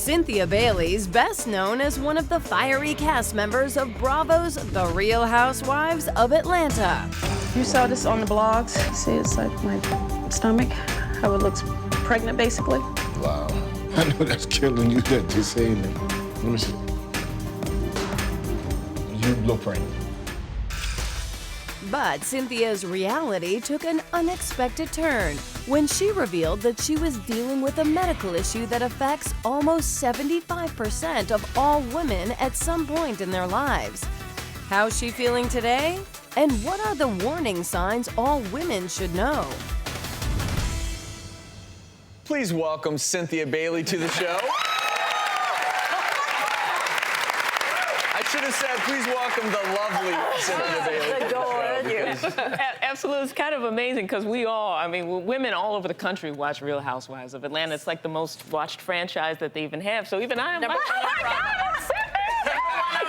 Cynthia Bailey's best known as one of the fiery cast members of Bravo's The Real Housewives of Atlanta. You saw this on the blogs. See, it's like my stomach, how it looks pregnant, basically. Wow. I know that's killing you that you're saying that. Let me see. You look pregnant. But Cynthia's reality took an unexpected turn when she revealed that she was dealing with a medical issue that affects almost 75% of all women at some point in their lives. How's she feeling today? And what are the warning signs all women should know? Please welcome Cynthia Bailey to the show. I should have said, please welcome the lovely Cynthia Bailey. Adore you. Absolutely. It's kind of amazing because women all over the country watch Real Housewives of Atlanta. It's like the most watched franchise that they even have. So even I am watching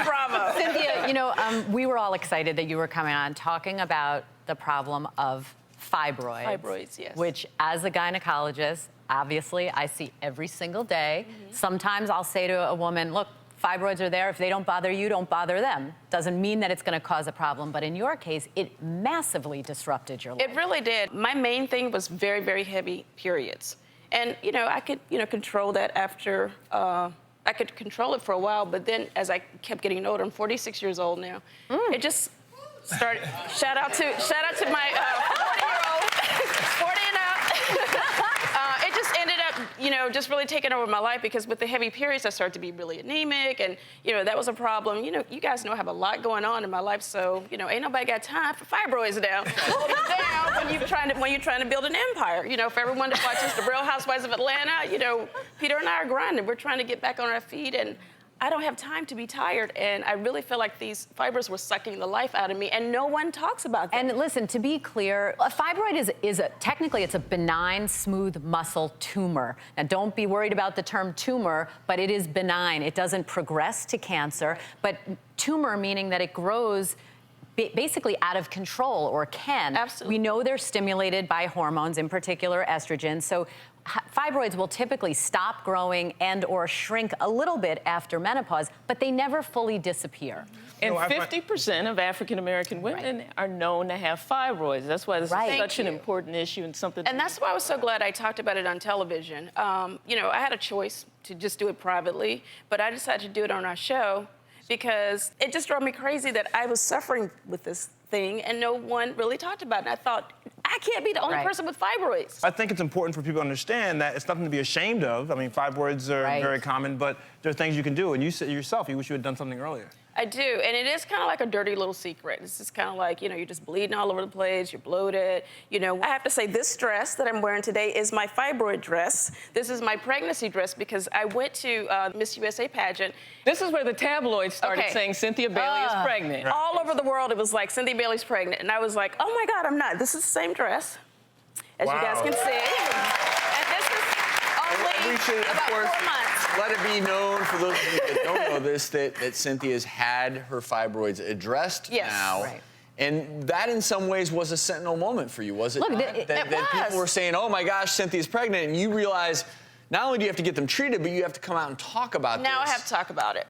Bravo. Cynthia, we were all excited that you were coming on talking about the problem of fibroids. Fibroids, yes. Which, as a gynecologist, obviously, I see every single day. Sometimes I'll say to a woman, look, fibroids are there. If they don't bother you, don't bother them. Doesn't mean that it's going to cause a problem, but in your case, it massively disrupted your life. It really did. My main thing was very, very heavy periods. And, I could, control that after, I could control it for a while, but then as I kept getting older, I'm 46 years old now, it just started, shout out to my 40-year-old, 40 and up. It just ended up, just really taking over my life because with the heavy periods, I started to be really anemic, and, that was a problem. You guys know I have a lot going on in my life, so, ain't nobody got time for fibroids now. Hold it down when you're trying to build an empire. For everyone that watches The Real Housewives of Atlanta, Peter and I are grinding. We're trying to get back on our feet, and I don't have time to be tired, and I really feel like these fibers were sucking the life out of me, and no one talks about that. And listen, to be clear, a fibroid is technically it's a benign, smooth muscle tumor. Now, don't be worried about the term tumor, but it is benign. It doesn't progress to cancer, but tumor meaning that it grows basically out of control, or can. Absolutely. We know they're stimulated by hormones, in particular estrogen. So fibroids will typically stop growing and or shrink a little bit after menopause, but they never fully disappear. And 50% of African-American women are known to have fibroids. That's why this is such an important issue and something. And that's why I was so glad I talked about it on television. I had a choice to just do it privately, but I decided to do it on our show because it just drove me crazy that I was suffering with this thing and no one really talked about it. And I thought, I can't be the only person with fibroids. I think it's important for people to understand that it's nothing to be ashamed of. I mean, fibroids are very common, but there are things you can do. And you said yourself, you wish you had done something earlier. I do, and it is kind of like a dirty little secret. It's just kind of like, you're just bleeding all over the place, you're bloated. I have to say this dress that I'm wearing today is my fibroid dress. This is my pregnancy dress because I went to Miss USA pageant. This is where the tabloids started saying Cynthia Bailey is pregnant. All over the world, it was like, Cynthia Bailey's pregnant. And I was like, oh my God, I'm not. This is the same dress, as you guys can see. And this is only about 4 months. Let it be known, for those of you that don't know this, that Cynthia's had her fibroids addressed now. Right. And that, in some ways, was a sentinel moment for you, was it? Look, that people were saying, oh, my gosh, Cynthia's pregnant, and you realize not only do you have to get them treated, but you have to come out and talk about this. Now I have to talk about it.